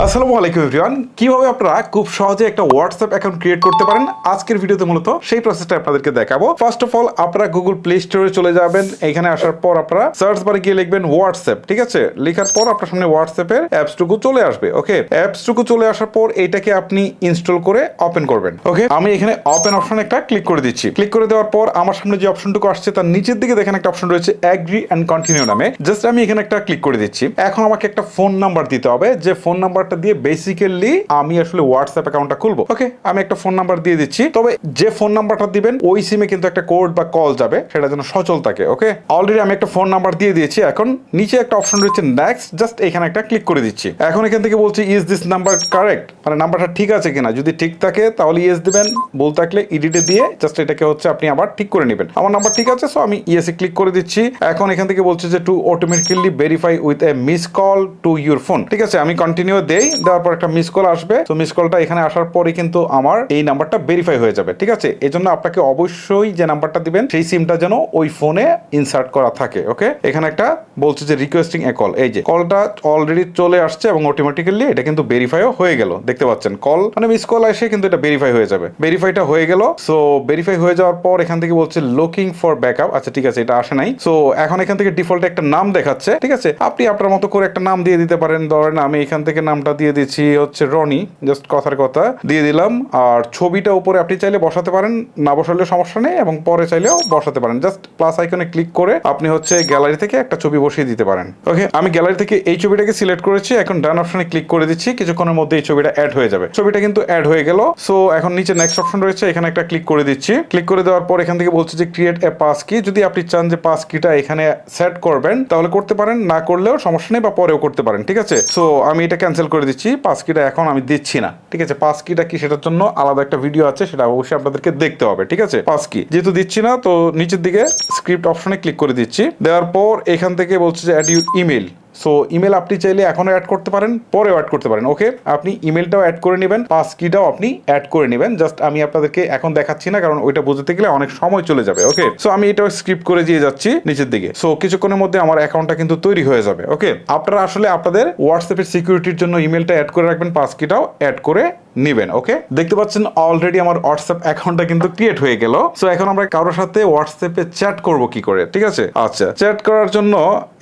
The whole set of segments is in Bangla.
আসসালামু আলাইকুম এভরিওয়ান, কিভাবে আপনারা খুব সহজে একটা হোয়াটসঅ্যাপ অ্যাকাউন্ট ক্রিয়েট করতে পারেন আজকের ভিডিওতে মূলত সেই প্রসেসটা আপনাদেরকে দেখাবো। ফার্স্ট অফ অল আপনারা গুগল প্লে স্টোরে চলে যাবেন। এখানে আসার পর আপনারা সার্চ বারে গিয়ে লিখবেন হোয়াটসঅ্যাপ, ঠিক আছে? লেখার পর আপনার সামনে হোয়াটসঅ্যাপের অ্যাপসটুকু চলে আসবে। ওকে, অ্যাপসটুকু চলে আসার পর এইটাকে আপনি ইনস্টল করে ওপেন করবেন। ওকে, আমি এখানে ওপেন অপশন একটা ক্লিক করে দিচ্ছি। ক্লিক করে দেওয়ার পর আমার সামনে যে অপশনটুকু আসছে তার নিচের দিকে দেখেন একটা অপশন রয়েছে এগ্রি এন্ড কন্টিনিউ নামে। জাস্ট আমি এখানে একটা ক্লিক করে দিচ্ছি। এখন আমাকে একটা ফোন নাম্বার দিতে হবে, যে ফোন নাম্বারটা দিয়ে বেসিক্যালি আমি আসলে হোয়াটসঅ্যাপ অ্যাকাউন্টটা খুলবো। ওকে, আমি একটা ফোন নাম্বার দিয়ে দিচ্ছি। তবে যে ফোন নাম্বারটা দিবেন ওই সিমে কিন্তু একটা কোড বা কল যাবে, সেটা যেন সচল থাকে। ওকে, অলরেডি আমি একটা ফোন নাম্বার দিয়ে দিয়েছি। এখন নিচে একটা অপশন রয়েছে নেক্সট, জাস্ট এখানে একটা ক্লিক করে দিচ্ছি। এখন এখান থেকে বলছি ইজ দিস নাম্বার কারেক্ট, মানে নাম্বারটা ঠিক আছে কিনা। যদি ঠিক থাকে তাহলে ইয়েস দিবেন, ভুল থাকলে ইডিটে দিয়ে জাস্ট এটাকে হচ্ছে আপনি আবার ঠিক করে নেবেন। আমার নাম্বার ঠিক আছে, সো আমি ইয়েসে ক্লিক করে দিচ্ছি। এখন এখান থেকে বলছে যে to automatically verify with a miss call to your phone, ঠিক আছে? আমি কন্টিনিউ দেই, দেওয়ার পর একটা মিস কল আসবে। তো মিস কলটা এখানে আসার পরে কিন্তু আমার এই নাম্বারটা ভেরিফাই হয়ে যাবে, ঠিক আছে? এই জন্য আপনাকে অবশ্যই যে নাম্বারটা দিবেন সেই সিমটা যেন ওই ফোনে ইনসার্ট করা থাকে। ওকে, এখানে একটা বলছে যে রিকোয়েস্টিং এ কল, এই যে কলটা অলরেডি চলে আসছে এবং অটোমেটিক্যালি এটা কিন্তু ভেরিফাইও হয়ে গেল। দেখতে পাচ্ছেন কল মানে মিস কল আসে কিন্তু এটা ভেরিফাই হয়ে যাবে। ভেরিফাইটা হয়ে গেল। সো ভেরিফাই হয়ে যাওয়ার পর এখান থেকে বলছে লুকিং ফর ব্যাকআপ। আচ্ছা ঠিক আছে, এটা আসে নাই। সো এখন এখান থেকে ডিফল্টে একটা নাম দেখাচ্ছে, ঠিক আছে? আপনি আপনার মতো করে একটা নাম দিয়ে দিতে পারেন। ধরেন আমি এখান থেকে নামটা দিয়ে দিচ্ছি হচ্ছে রনি, জাস্ট কথার কথা দিয়ে দিলাম। আর ছবিটা উপরে আপনি চাইলে বসাতে পারেন, না বসালেও সমস্যা নেই, এবং পরে চাইলেও বসাতে পারেন। জাস্ট প্লাস আইকনে ক্লিক করে আপনি হচ্ছে গ্যালারি থেকে একটা ছবি বসিয়ে দিতে পারেন। ওকে, আমি গ্যালারি থেকে এই ছবিটাকে সিলেক্ট করেছি। এখন ডান অপশনে ক্লিক করে দিচ্ছি। কিছুক্ষণের মধ্যে এই ছবিটা অ্যাড হয়ে যাবে। ছবিটা কিন্তু অ্যাড হয়ে গেল। সো এখন নিচে নেক্সট অপশন রয়েছে, এখানে একটা ক্লিক করে দিচ্ছি। ক্লিক করে দেওয়ার পর এখান থেকে বলছে যে ক্রিয়েট এ পাস কি। যদি আপনি চান যে পাস কিটা এখানে সেট করবেন তাহলে করতে পারেন, না করলেও সমস্যা নেই, বা পরেও করতে পারেন, ঠিক আছে? সো আমি এটা ক্যান্সেল করে দিচ্ছি। পাস কিটা এখন আমি দিচ্ছি না, ঠিক আছে? পাস কিটা কি সেটার জন্য আলাদা একটা ভিডিও আছে, সেটা অবশ্যই আপনাদেরকে দেখতে হবে, ঠিক আছে? পাস কি যেহেতু দিচ্ছি না, তো নিচের দিকে স্ক্রিপ্ট অপশনে ক্লিক করে দিচ্ছি। দেওয়ার পর এখান থেকে বলছে যে add your email. So email আপনি চাইলে এখনো অ্যাড করতে পারেন, পরেও অ্যাড করতে পারেন। ওকে, আপনি ইমেলটাও অ্যাড করে নেবেন, পাস কিটাও আপনি অ্যাড করে নেবেন। জাস্ট আমি আপনাদেরকে এখন দেখাচ্ছি না, কারণ ওইটা বুঝতে গেলে অনেক সময় চলে যাবে। ওকে, সো আমি এটাও স্ক্রিপ্ট করে দিয়ে যাচ্ছি নিচের দিকে। সো কিছুক্ষণের মধ্যে আমার অ্যাকাউন্টটা কিন্তু তৈরি হয়ে যাবে। ওকে, আপনারা আসলে আপনাদের হোয়াটসঅ্যাপের সিকিউরিটির জন্য ইমেলটা অ্যাড করে রাখবেন, পাস কিটাও অ্যাড করে নিবেন। ওকে, দেখতে পাচ্ছেন অলরেডি আমার হোয়াটসঅ্যাপ অ্যাকাউন্টটা কিন্তু ক্রিয়েট হয়ে গেল। সো এখন আমরা কারোর সাথে হোয়াটসঅ্যাপে চ্যাট করব কি করে, ঠিক আছে? আচ্ছা, চ্যাট করার জন্য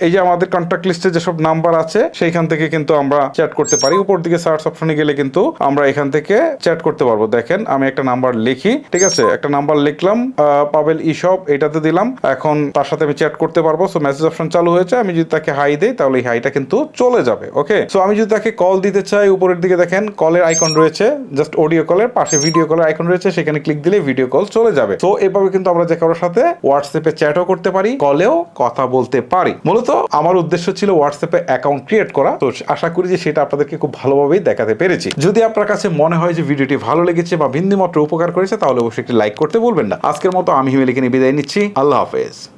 এই যে আমাদের কন্ট্যাক্ট লিস্টে যেসব নাম্বার আছে সেইখান থেকে কিন্তু আমরা চ্যাট করতে পারি। উপর দিকে সার্চ অপশনে গেলে কিন্তু আমরা এখান থেকে চ্যাট করতে পারবো। দেখেন আমি একটা নাম্বার লিখি, ঠিক আছে? একটা নাম্বার লিখলাম, পাবেল ইশপ, এটাতে দিলাম। এখন তার সাথে আমি চ্যাট করতে পারবো। সো মেসেজ অপশন চালু হয়েছে। আমি যদি তাকে হাই দেই তাহলে এই হাইটা কিন্তু চলে যাবে। ওকে, সো আমি যদি তাকে কল দিতে চাই, উপরের দিকে দেখেন কলের আইকন রয়েছে, জাস্ট অডিও কলের পাশে ভিডিও কলের আইকন রয়েছে, সেখানে ক্লিক দিলে ভিডিও কল চলে যাবে। তো এভাবে কিন্তু আমরা যে কারোর সাথে হোয়াটসঅ্যাপে চ্যাটও করতে পারি, কলেও কথা বলতে পারি। মূলত আমার উদ্দেশ্য ছিল হোয়াটসঅ্যাপে অ্যাকাউন্ট ক্রিয়েট করা। তো আশা করি যে সেটা আপনাদেরকে খুব ভালোভাবেই দেখাতে পেরেছি। যদি আপনার কাছে মনে হয় যে ভিডিওটি ভালো লেগেছে বা বিন্দুমাত্র উপকার করেছে তাহলে অবশ্যই একটি লাইক করতে ভুলবেন না। আজকের মতো আমি হিমেল এখানে বিদায় নিচ্ছি। আল্লাহ হাফেজ।